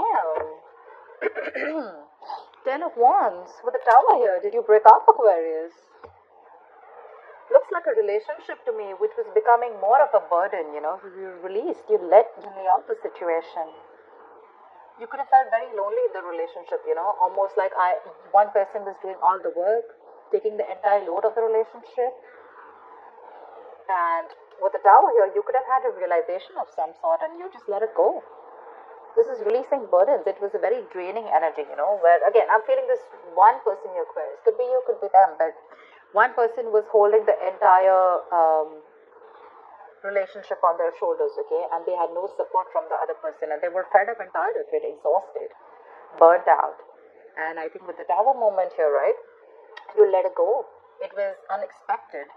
Damn. Ten of Wands with the Tower here. Did you break up, Aquarius? Looks like a relationship to me, which was becoming more of a burden. You released, you lay off the situation. You could have felt very lonely in the relationship. Almost like one person was doing all the work, taking the entire load of the relationship. And with the Tower here, you could have had a realization of some sort, and you just let it go. This is releasing burdens. It was a very draining energy, where again, I'm feeling this one person, your Aquarius. Could be you, could be them, but one person was holding the entire relationship on their shoulders, okay, and they had no support from the other person, and they were fed up and tired of it, exhausted, burnt out. And I think with the Tower moment here, right, you let it go. It was unexpected.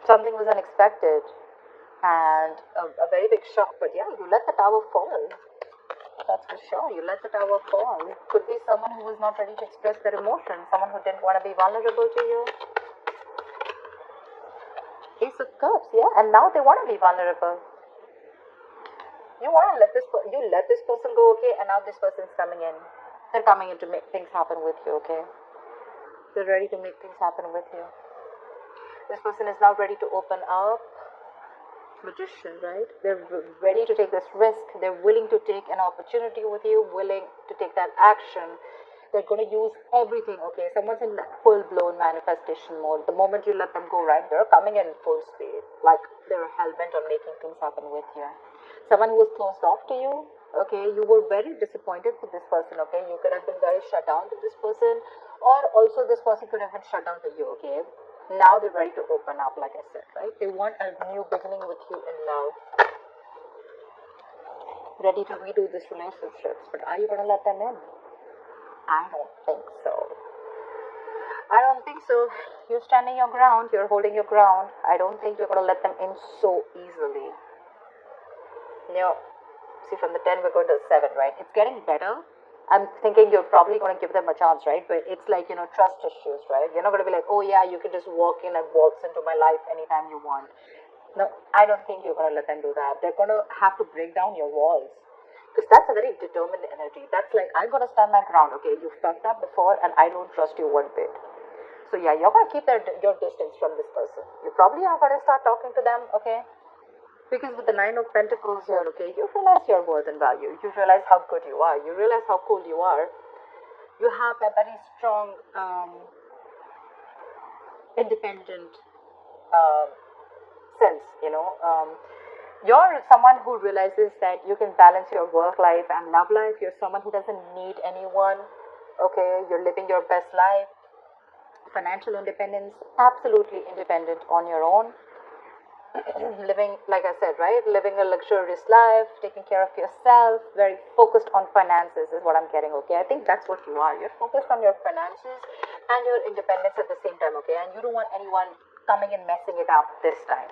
Something was unexpected. And a very big shock, but yeah, you let the Tower fall. That's for sure. You let the Tower fall. Could be someone who was not ready to express their emotions, someone who didn't want to be vulnerable to you. Ace of Cups, yeah, and now they want to be vulnerable. You want to let this person go, okay, and now this person's coming in. They're coming in to make things happen with you, okay? They're ready to make things happen with you. This person is now ready to open up. Magician, right? They're ready to take this risk. They're willing to take an opportunity with you, willing to take that action. They're going to use everything, okay? Someone's in full-blown manifestation mode. The moment you let them go, right, they're coming in full speed. Like they're hell-bent on making things happen with you. Someone who was closed off to you, okay? You were very disappointed with this person, okay? You could have been very shut down to this person, or also this person could have been shut down to you, okay? Now they're ready to open up, like I said, right? They want a new beginning with you in love. Ready to redo this relationship. But are you going to let them in? I don't think so. I don't think so. You're standing your ground. You're holding your ground. I don't think you're going to let them in so easily. See, from the 10, we're going to 7, right? It's getting better. I'm thinking you're probably going to give them a chance, right? But it's like, trust issues, right? You're not going to be like, oh yeah, you can just walk in and waltz into my life anytime you want. No, I don't think you're going to let them do that. They're going to have to break down your walls. Because that's a very determined energy. That's like, I'm going to stand my ground, okay? You fucked up before and I don't trust you one bit. So yeah, you're going to keep your distance from this person. You probably are going to start talking to them, okay? Because with the 9 of Pentacles here, okay, you realize your worth and value. You realize how good you are. You realize how cool you are. You have a very strong, independent sense, You're someone who realizes that you can balance your work life and love life. You're someone who doesn't need anyone, okay? You're living your best life. Financial independence, absolutely independent on your own. Living, like I said, right? Living a luxurious life, taking care of yourself, very focused on finances is what I'm getting, okay? I think that's what you are. You're focused on your finances and your independence at the same time, okay? And you don't want anyone coming and messing it up this time.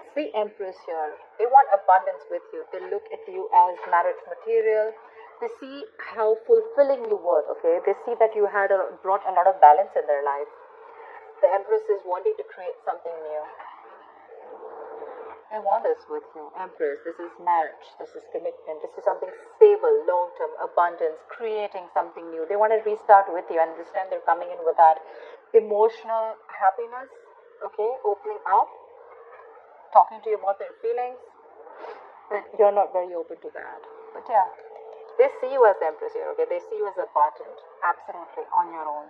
It's the Empress here. They want abundance with you. They look at you as marriage material. They see how fulfilling you were, okay? They see that you had brought a lot of balance in their life. The Empress is wanting to create something new. I want this with you, Empress. This is marriage. This is commitment. This is something stable, long-term, abundance, creating something new. They want to restart with you, and this time they're coming in with that emotional happiness, okay, opening up, talking to you about their feelings. But you're not very open to that. But yeah, they see you as Empress here, okay? They see you as important, absolutely, on your own.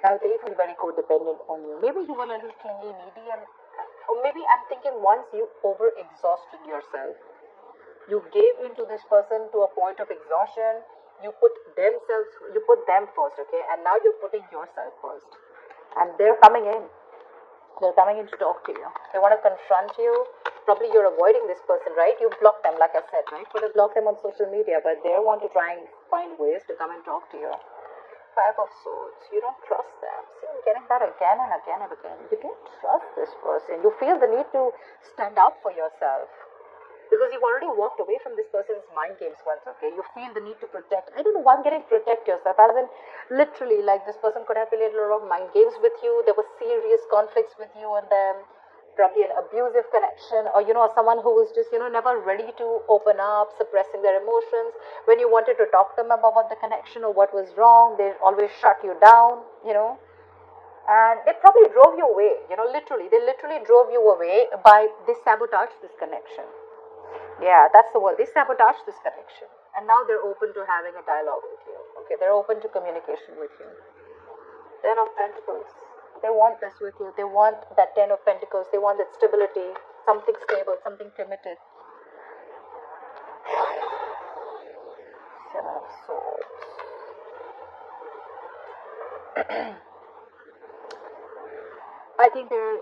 Now they feel very codependent on you. Maybe you were a little clingy, needy, or maybe I'm thinking once you over-exhausted yourself, you gave in to this person to a point of exhaustion, you put them first, okay? And now you're putting yourself first. And they're coming in. They're coming in to talk to you. They want to confront you. Probably you're avoiding this person, right? You block them, like I said, right? Could have blocked them on social media, but they want to try and find ways to come and talk to you. 5 of Swords. You don't trust them. See, I'm getting that again and again and again. You don't trust this person. You feel the need to stand up for yourself. Because you've already walked away from this person's mind games once, okay? You feel the need to protect. I don't know why I'm getting protect yourself. As in, literally, like this person could have played a lot of mind games with you. There were serious conflicts with you and them. probably an abusive connection, or someone who was just never ready to open up, suppressing their emotions. When you wanted to talk to them about the connection or what was wrong, they always shut you down, and they probably drove you away, literally. They literally drove you away by they sabotaged this connection. Yeah, that's the word. They sabotaged this connection. And now they're open to having a dialogue with you. Okay, they're open to communication with you. Ten of Pentacles. They want this with you. They want that Ten of Pentacles. They want that stability, something stable, something committed. Seven of Swords. I think they're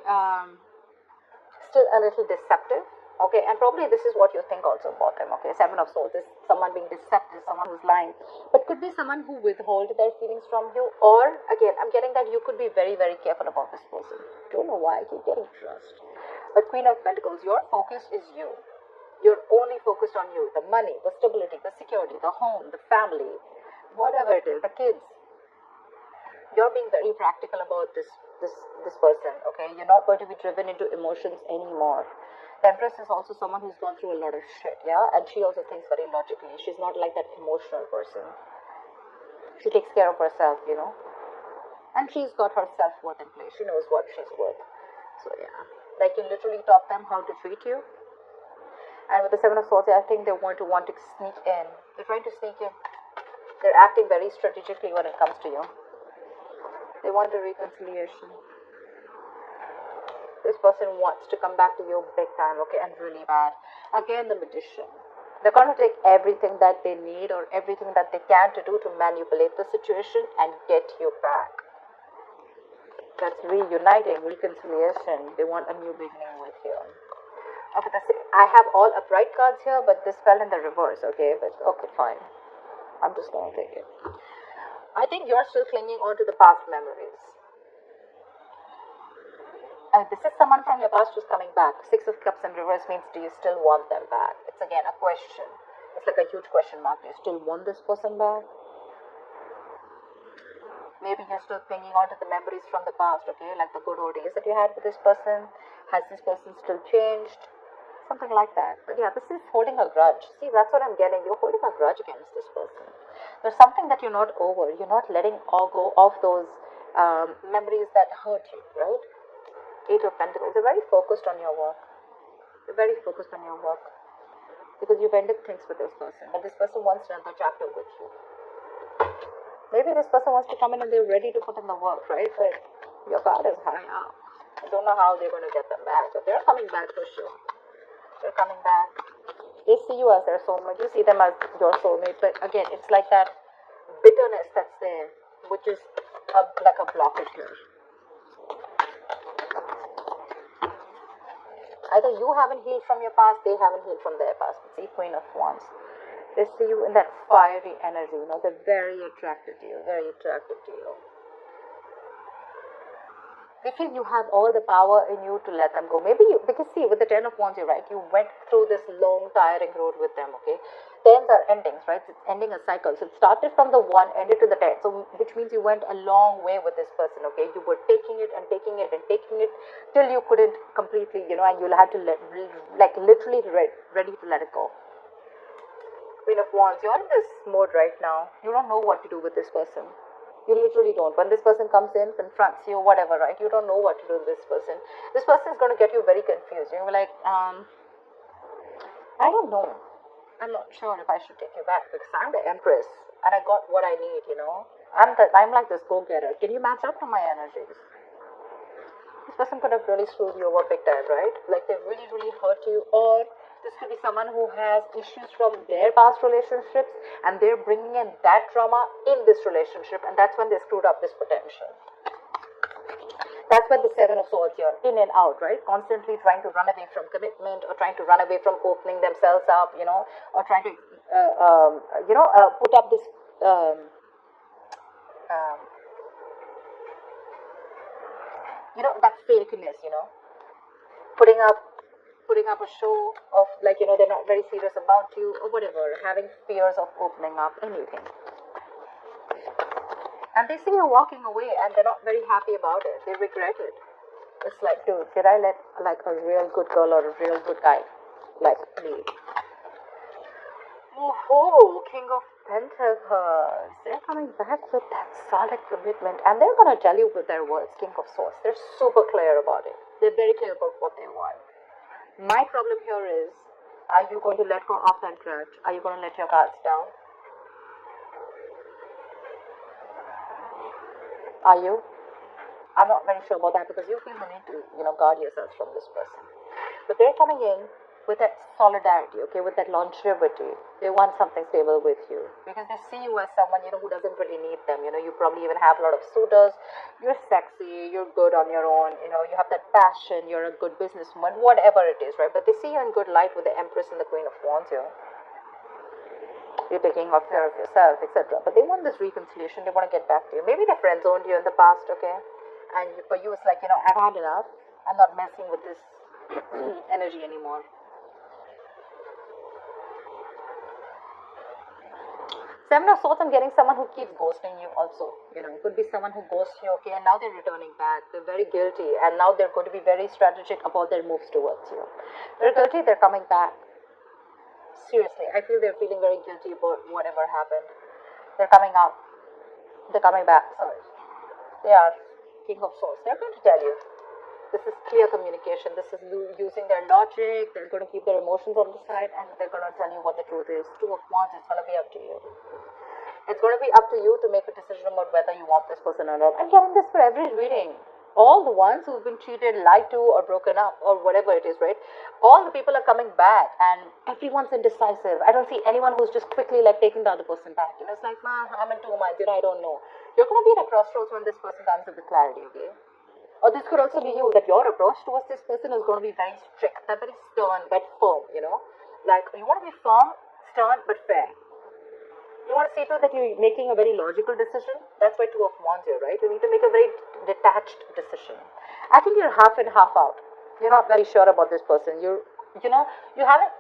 still a little deceptive. Okay, and probably this is what you think also about them. Okay, Seven of Swords is someone being deceptive, someone who's lying, but could be someone who withhold their feelings from you. Or again, I'm getting that you could be very, very careful about this person. Don't know why I keep getting trust. But Queen of Pentacles, your focus is you. You're only focused on you. The money, the stability, the security, the home, the family, whatever it is, the kids. You're being very practical about this person. Okay, you're not going to be driven into emotions anymore. The Empress is also someone who's gone through a lot of shit, yeah? And she also thinks very logically. She's not like that emotional person. She takes care of herself, And she's got her self-worth in place. She knows what she's worth. So, yeah. Like, you literally taught them how to treat you. And with the Seven of Swords, I think they're going to want to sneak in. They're trying to sneak in. They're acting very strategically when it comes to you. They want a reconciliation. This person wants to come back to you big time, okay, and really bad. Again, the Magician. They're going to take everything that they need or everything that they can to do to manipulate the situation and get you back. That's reuniting, reconciliation. They want a new beginning with you. Okay, that's it. I have all upright cards here, but this fell in the reverse, okay? But okay, fine. I'm just going to take it. I think you're still clinging on to the past memories. This is someone from your past who's coming back. Six of Cups in reverse means, do you still want them back? It's again a question. It's like a huge question mark. Do you still want this person back? Maybe you're still clinging on to the memories from the past, okay? Like the good old days that you had with this person. Has this person still changed? Something like that. But yeah, this is holding a grudge. See, that's what I'm getting. You're holding a grudge against this person. There's something that you're not over. You're not letting all go of those memories that hurt you, right? Eight of Pentacles. You're very focused on your work. You're very focused on your work. Because you've ended things with this person. But this person wants another chapter with you. Maybe this person wants to come in and they're ready to put in the work, right? But your card is high up. I don't know how they're going to get them back. But they're coming back for sure. They're coming back. They see you as their soulmate. You see them as your soulmate. But again, it's like that bitterness that's there, which is like a blockage here. Either you haven't healed from your past, they haven't healed from their past. See, Queen of Wands. They see you in that fiery energy, they're very attracted to you, very attracted to you. They feel you have all the power in you to let them go. Maybe you, because see, with the Ten of Wands, you're right, you went through this long, tiring road with them, okay? Tens are endings, right? It's ending a cycle. So it started from the 1, ended to the 10. So which means you went a long way with this person, okay? You were taking it and taking it and taking it till you couldn't completely, and you'll have to literally ready to let it go. Queen of Wands, you're in this mode right now. You don't know what to do with this person. You literally don't. When this person comes in, confronts you, whatever, right? You don't know what to do with this person. This person is going to get you very confused. You're like, I don't know. I'm not sure if I should take you back because I'm the Empress and I got what I need, I'm like this go-getter. Can you match up to my energies? This person could have really screwed you over big time, right? Like they really, really hurt you. Or this could be someone who has issues from their past relationships and they're bringing in that trauma in this relationship, and that's when they screwed up this potential. That's when the Seven of Swords here, in and out, right? Constantly trying to run away from commitment or trying to run away from opening themselves up, or trying to, put up this, that fakeness, putting up a show of they're not very serious about you or whatever, having fears of opening up, anything. And they see you walking away and they're not very happy about it. They regret it. It's like, dude, did I let like a real good girl or a real good guy like leave? Oh, King of Pentacles. They're coming back with that solid commitment, and they're gonna tell you with their words, King of Swords. They're super clear about it. They're very clear about what they want. My problem here is, are you going to let go of that grudge? Are you going to let your guards down? Are you? I'm not very sure about that because you feel the need to, guard yourselves from this person. But they're coming in with that solidarity, okay, with that longevity. They want something stable with you because they see you as someone, who doesn't really need them. You probably even have a lot of suitors. You're sexy, you're good on your own, you have that passion, you're a good businesswoman, whatever it is, right? But they see you in good light with the Empress and the Queen of Wands here. You're taking care of yourself, etc. But they want this reconciliation. They want to get back to you. Maybe they friend zoned you in the past, okay? And for you, it's like, I've had enough. I'm not messing with this energy anymore. Seven of Swords, I'm getting someone who keeps ghosting you also. Could be someone who ghosts you, okay, and now they're returning back. They're very guilty, and now they're going to be very strategic about their moves towards you. They're guilty, they're coming back. Seriously, I feel they're feeling very guilty about whatever happened. They're coming out. They're coming back. Sorry. They are King of Swords. They're going to tell you. This is clear communication. This is using their logic. They're going to keep their emotions on the side, and they're going to tell you what the truth is. Two of Wands, it's going to be up to you. It's going to be up to you to make a decision about whether you want this person or not. I'm getting this for every reading. All the ones who've been cheated, lied to, or broken up, or whatever it is, right? All the people are coming back, and everyone's indecisive. I don't see anyone who's just quickly like taking the other person back. It's like, I'm in two minds. I don't know. You're going to be at a crossroads when this person comes with clarity, okay? Or this could also be you, that your approach towards this person is going to be very strict, they're very stern but firm, Like, you want to be firm, stern but fair. You want to see to it that you're making a very logical decision. That's why Two of Wands here, right? You need to make a very detached decision. I think you're half in, half out. You're not very sure about this person. You haven't